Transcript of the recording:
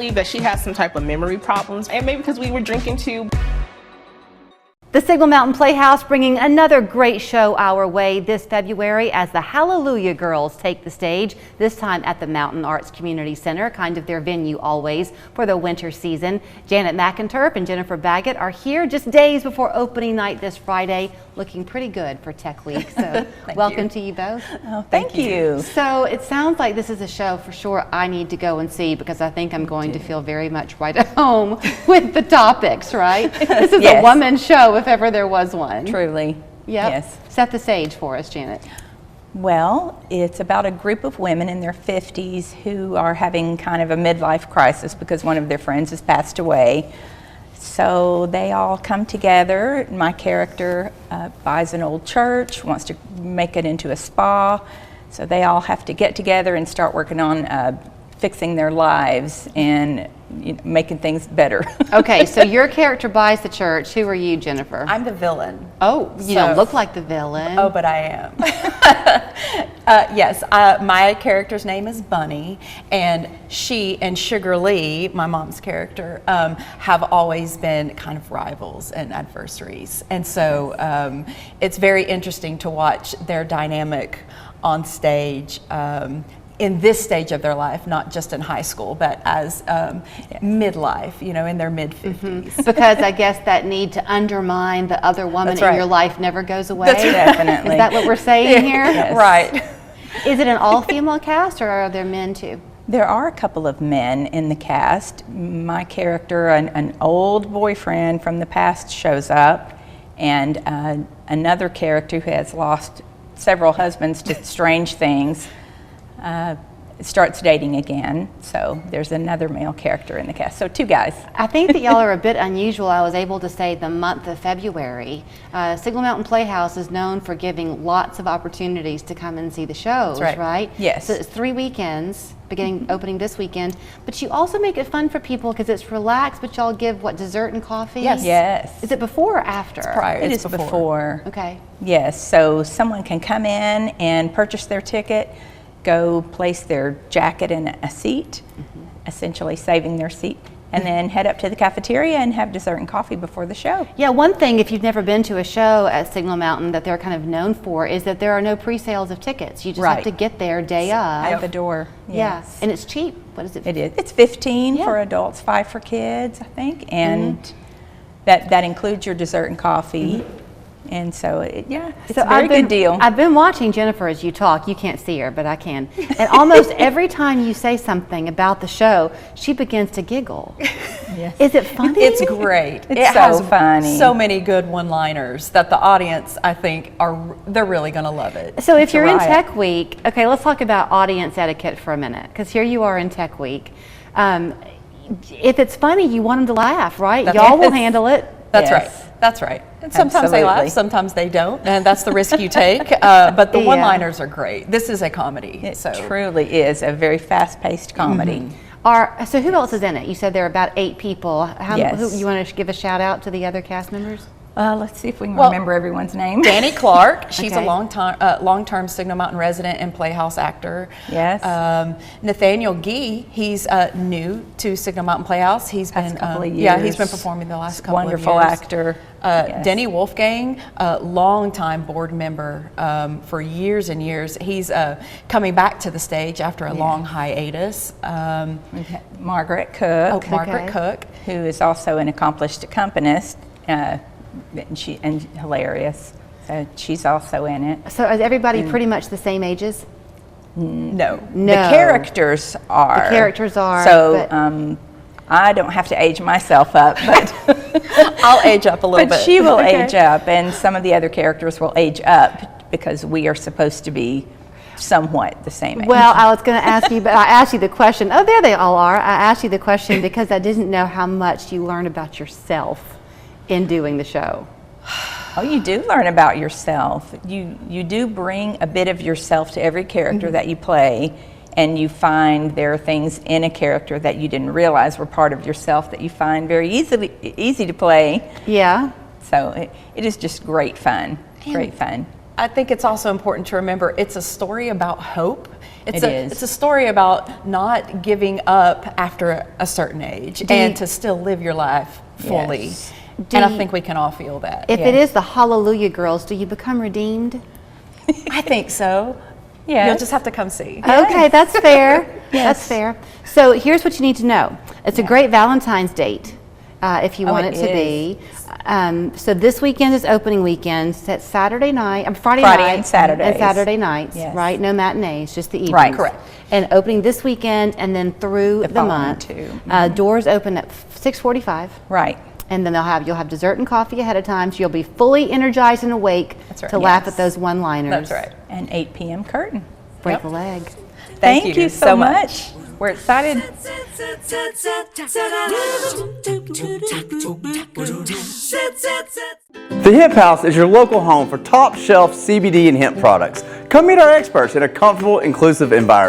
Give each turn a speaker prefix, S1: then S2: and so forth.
S1: believe that she has some type of memory problems, and maybe because we were drinking too.
S2: The Signal Mountain Playhouse bringing another great show our way this February as the Hallelujah Girls take the stage, this time at the Mountain Arts Community Center, kind of their venue always for the winter season. Janet McInturf and Jennifer Baggett are here just days before opening night this Friday, looking pretty good for Tech Week. So welcome to you both.
S3: Oh, thank you.
S2: So it sounds like this is a show for sure I need to go and see, because I think I'm going to feel very much right at home with the topics, right? This is a woman's show if ever there was one.
S3: Truly.
S2: Yep.
S3: Yes.
S2: Set the stage for us, Janet.
S3: Well, it's about a group of women in their 50s who are having kind of a midlife crisis because one of their friends has passed away. So they all come together. My character buys an old church, wants to make it into a spa. So they all have to get together and start working on fixing their lives and making things better.
S2: Okay, so your character buys the church. Who are you, Jennifer?
S4: I'm the villain.
S2: Oh, you don't look like the villain.
S4: Oh, but I am. Yes, my character's name is Bunny, and she and Sugar Lee, my mom's character, have always been kind of rivals and adversaries. And so it's very interesting to watch their dynamic on stage in this stage of their life, not just in high school, but as midlife, in their mid-50s.
S2: Because I guess that need to undermine the other woman in your life never goes away.
S4: That's right.
S3: Definitely.
S2: Is that what we're saying here?
S3: Yes.
S4: Right.
S2: Is it an all-female cast, or are there men too?
S3: There are a couple of men in the cast. My character, an old boyfriend from the past, shows up, and another character who has lost several husbands to strange things starts dating again. So there's another male character in the cast. So two guys.
S2: I think that y'all are a bit unusual. I was able to say the month of February. Signal Mountain Playhouse is known for giving lots of opportunities to come and see the shows,
S4: That's
S2: right?
S3: Yes.
S2: So it's 3 weekends, opening this weekend. But you also make it fun for people because it's relaxed, but y'all give, what, dessert and coffee?
S4: Yes.
S3: Yes.
S2: Is it before or after?
S4: Prior.
S3: It
S4: It's
S3: is before.
S2: Okay.
S3: Yes, so someone can come in and purchase their ticket, go place their jacket in a seat, essentially saving their seat, and then head up to the cafeteria and have dessert and coffee before the show.
S2: Yeah, one thing, if you've never been to a show at Signal Mountain that they're kind of known for, is that there are no pre-sales of tickets. You just have to get there day of.
S3: At the door.
S2: Yeah,
S3: Yes.
S2: and it's cheap. What is it?
S3: It is. It's $15 for adults, $5 for kids, I think, and that includes your dessert and coffee. And so, it's a very good deal.
S2: I've been watching Jennifer as you talk. You can't see her, but I can. And almost every time you say something about the show, she begins to giggle.
S3: Yes.
S2: Is it funny?
S4: It's great.
S3: It's
S4: it
S3: so
S4: has
S3: funny.
S4: So many good one-liners that the audience, I think, they're really going to love it.
S2: So if you're in
S4: riot.
S2: Tech Week, okay, let's talk about audience etiquette for a minute, because here you are in Tech Week. If it's funny, you want them to laugh, right? Y'all will handle it.
S4: That's
S3: Yes.
S4: right. That's right. And sometimes they
S3: Absolutely.
S4: laugh, sometimes they don't, and that's the risk you take. But the one-liners are great. This is a comedy.
S3: It
S4: so
S3: truly is a very fast-paced comedy.
S2: So who else is in it? You said there are about 8 people.
S3: Yes.
S2: You want to give a shout out to the other cast members?
S3: Let's see if we can remember everyone's name.
S4: Danny Clark, she's
S2: Okay.
S4: a long-term Signal Mountain resident and Playhouse actor.
S3: Yes.
S4: Nathaniel Gee, he's new to Signal Mountain Playhouse. He's been
S3: a couple of years.
S4: Yeah, he's been performing the last couple
S3: Wonderful
S4: of years.
S3: actor. Yes.
S4: Denny Wolfgang, a longtime board member for years and years. He's coming back to the stage after a long hiatus.
S3: We've had Margaret Cook,
S4: Margaret Cook,
S3: who is also an accomplished accompanist, and hilarious. So she's also in it.
S2: So is everybody pretty much the same ages?
S4: No.
S3: The characters are.
S2: The characters are.
S3: So I don't have to age myself up, but
S4: I'll age up a little bit.
S3: But she will age up, and some of the other characters will age up because we are supposed to be somewhat the same age.
S2: Well, I was going to ask you, but I asked you the question. Oh, there they all are. I asked you the question because I didn't know how much you learned about yourself in doing the show.
S3: Oh, you do learn about yourself. You do bring a bit of yourself to every character that you play, and you find there are things in a character that you didn't realize were part of yourself that you find very easy to play.
S2: Yeah.
S3: So it is just great fun. Great fun.
S4: I think it's also important to remember it's a story about hope.
S3: It's
S4: a story about not giving up after a certain age and to still live your life fully.
S3: Yes.
S4: And I think we can all feel that.
S2: If it is the Hallelujah Girls, do you become redeemed?
S4: I think so.
S3: Yes.
S4: You'll just have to come see.
S2: Okay, that's fair.
S3: Yes.
S2: That's fair. So here's what you need to know. It's a great Valentine's date, if you want it to be. So this weekend is opening weekend. It's Saturday night, Friday night.
S3: and Saturdays.
S2: And Saturday nights,
S3: Yes.
S2: right? No matinees, just the evenings.
S3: Right. Correct.
S2: And opening this weekend and then through the
S3: following
S2: month.
S3: two.
S2: Doors open at 6:45.
S3: Right.
S2: And then you'll have dessert and coffee ahead of time, so you'll be fully energized and awake
S4: That's right.
S2: to laugh
S3: Yes.
S2: at those one-liners.
S4: That's right.
S3: And 8 p.m. curtain.
S2: Break
S4: Yep.
S2: a leg.
S3: Thank you so much. We're excited.
S5: The Hemp House is your local home for top shelf CBD and hemp products. Come meet our experts in a comfortable, inclusive environment.